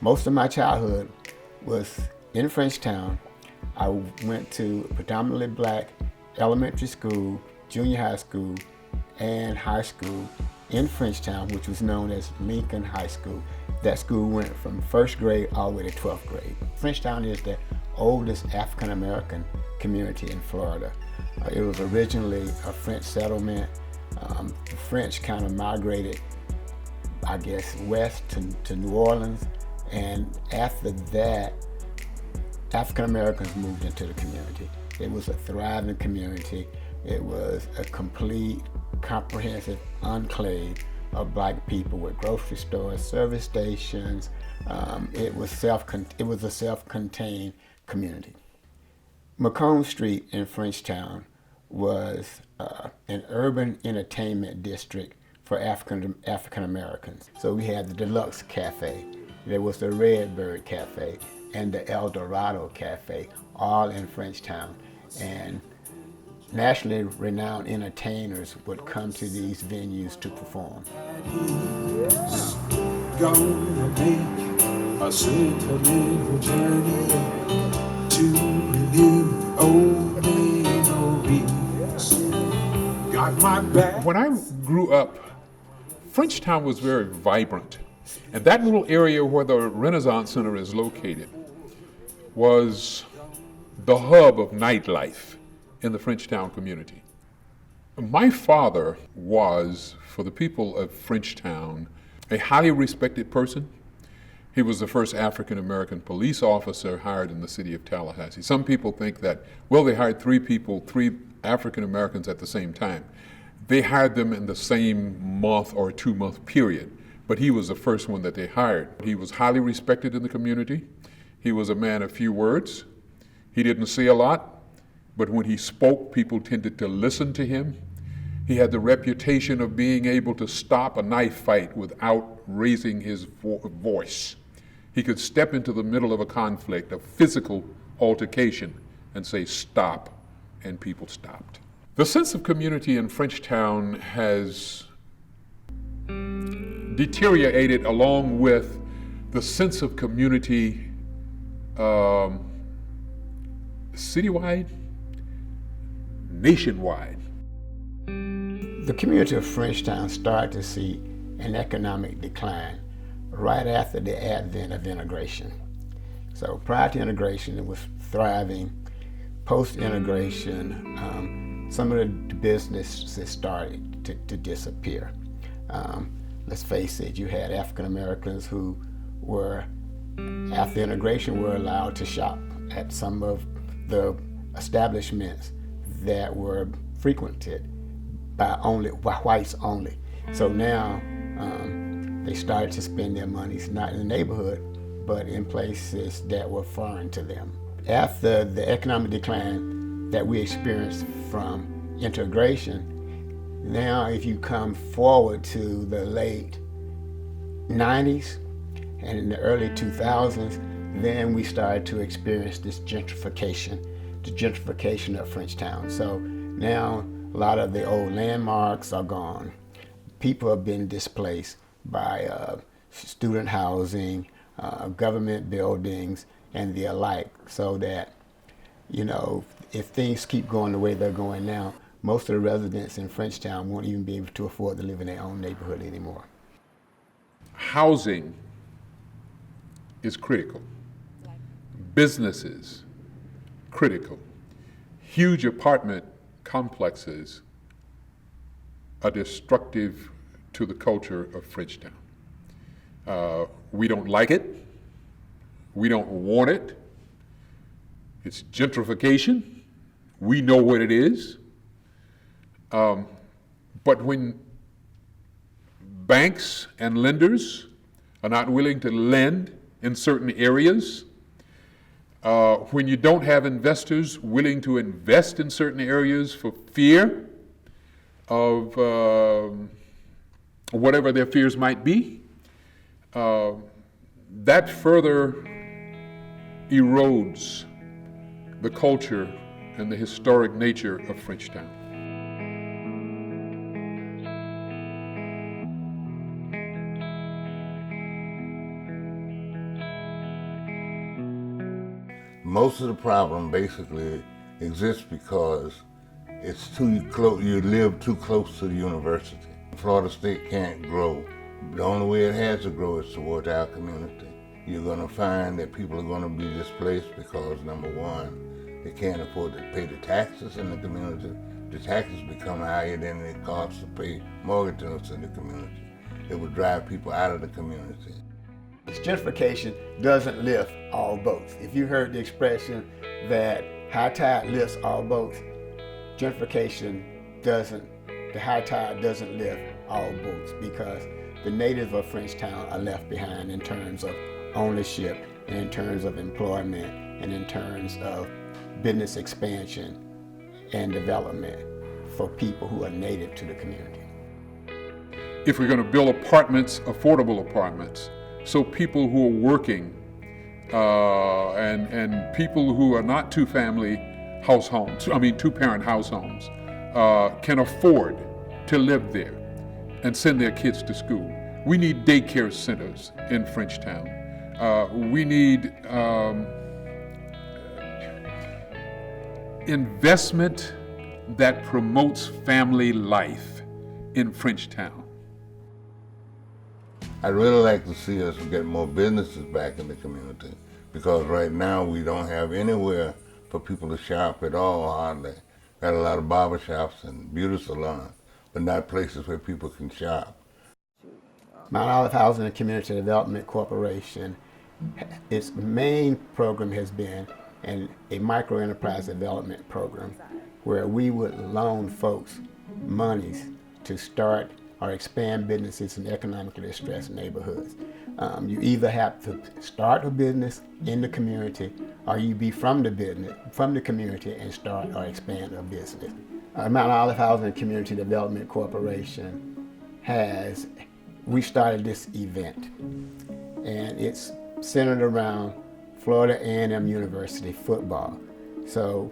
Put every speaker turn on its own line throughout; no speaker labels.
Most of my childhood was in Frenchtown. I went to predominantly black elementary school, junior high school, and high school in Frenchtown, which was known as Lincoln High School. That school went from first grade all the way to 12th grade. Frenchtown is the oldest African American community in Florida. It was originally a French settlement. The French kind of migrated, I guess, west to New Orleans, and after that, African Americans moved into the community. It was a thriving community. It was a complete, comprehensive enclave of black people with grocery stores, service stations. It was a self-contained community. Macomb Street in Frenchtown was an urban entertainment district for African Americans. So we had the Deluxe Cafe, there was the Redbird Cafe, and the El Dorado Cafe, all in Frenchtown. And nationally renowned entertainers would come to these venues to perform.
He's gonna make a sentimental journey to relive old memories. Got my back.
When I grew up, Frenchtown was very vibrant. And that little area where the Renaissance Center is located was the hub of nightlife in the Frenchtown community. My father was, for the people of Frenchtown, a highly respected person. He was the first African American police officer hired in the city of Tallahassee. Some people think that, well, they hired three African Americans at the same time. They hired them in the same month or 2-month period, but he was the first one that they hired. He was highly respected in the community. He was a man of few words. He didn't say a lot, but when he spoke, people tended to listen to him. He had the reputation of being able to stop a knife fight without raising his voice. He could step into the middle of a conflict, a physical altercation, and say, stop, and people stopped. The sense of community in Frenchtown has deteriorated along with the sense of community citywide, nationwide.
The community of Frenchtown started to see an economic decline right after the advent of integration. So prior to integration, it was thriving. Post-integration, some of the businesses started to disappear. Let's face it, you had African Americans who were, after integration, were allowed to shop at some of the establishments that were frequented by whites only. So now they started to spend their monies not in the neighborhood, but in places that were foreign to them. After the economic decline that we experienced from integration, now if you come forward to the late 90s and in the early 2000s, then we started to experience this gentrification, the gentrification of Frenchtown. So now a lot of the old landmarks are gone. People have been displaced by student housing, government buildings, and the alike, so that, you know, if things keep going the way they're going now, most of the residents in Frenchtown won't even be able to afford to live in their own neighborhood anymore.
Housing is critical. Businesses, critical. Huge apartment complexes are destructive to the culture of Frenchtown. We don't like it. We don't want it. It's gentrification. We know what it is. But when banks and lenders are not willing to lend in certain areas, when you don't have investors willing to invest in certain areas for fear of whatever their fears might be, that further erodes the culture and the historic nature of Frenchtown.
Most of the problem basically exists because it's too close. You live too close to the university. Florida State can't grow. The only way it has to grow is towards our community. You're going to find that people are going to be displaced because, number one, they can't afford to pay the taxes in the community. The taxes become higher than it costs to pay mortgages in the community. It would drive people out of the community.
Gentrification doesn't lift all boats. If you heard the expression that high tide lifts all boats, gentrification doesn't, the high tide doesn't lift all boats, because the natives of Frenchtown are left behind in terms of ownership, and in terms of employment, and in terms of business expansion and development for people who are native to the community.
If we're going to build apartments, affordable apartments, so people who are working and people who are not two-parent house homes can afford to live there and send their kids to school. We need daycare centers in Frenchtown. We need investment that promotes family life in Frenchtown.
I'd really like to see us get more businesses back in the community, because right now we don't have anywhere for people to shop at all, hardly. Got a lot of barber shops and beauty salons, but not places where people can shop.
Mount Olive Housing and Community Development Corporation, its main program has been a micro-enterprise development program where we would loan folks monies to start or expand businesses in economically distressed neighborhoods. You either have to start a business in the community, or you be from the community and start or expand a business. Mount Olive Housing and Community Development Corporation we started this event, and it's centered around Florida A&M University football. So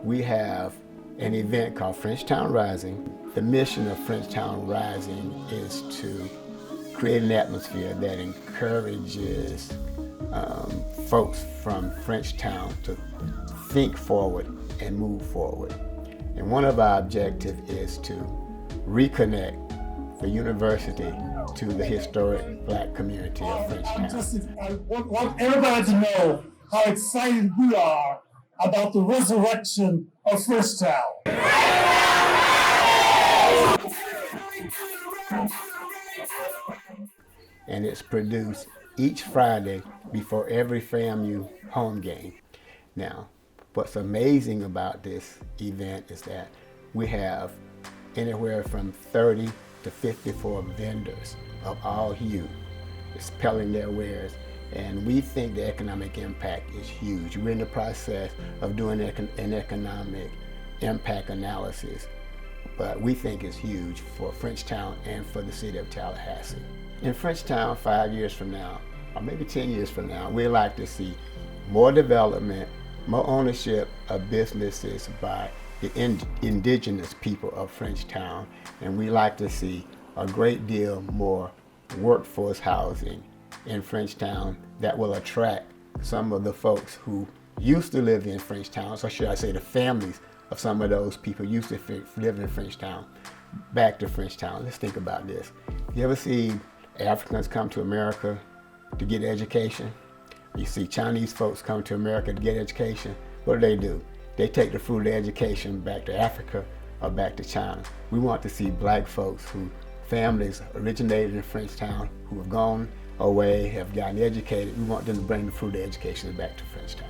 we have an event called Frenchtown Rising. The mission of Frenchtown Rising is to create an atmosphere that encourages folks from Frenchtown to think forward and move forward. And one of our objectives is to reconnect the university to the historic Black community of Frenchtown.
I want everybody to know how excited we are about the resurrection of Frenchtown.
And it's produced each Friday before every FAMU home game. Now, what's amazing about this event is that we have anywhere from 30 to 54 vendors of all hue dispelling their wares, and we think the economic impact is huge. We're in the process of doing an economic impact analysis, but we think it's huge for Frenchtown and for the city of Tallahassee. In Frenchtown, 5 years from now, or maybe 10 years from now, we'd like to see more development, more ownership of businesses by the indigenous people of Frenchtown, and we like to see a great deal more workforce housing in Frenchtown that will attract some of the folks who used to live in Frenchtown, so should I say the families of some of those people used to live in Frenchtown, back to Frenchtown. Let's think about this. You ever see Africans come to America to get education? You see Chinese folks come to America to get education. What do? They take the fruit of their education back to Africa or back to China. We want to see Black folks who families originated in Frenchtown, who have gone away, have gotten educated. We want them to bring the fruit of their education back to Frenchtown.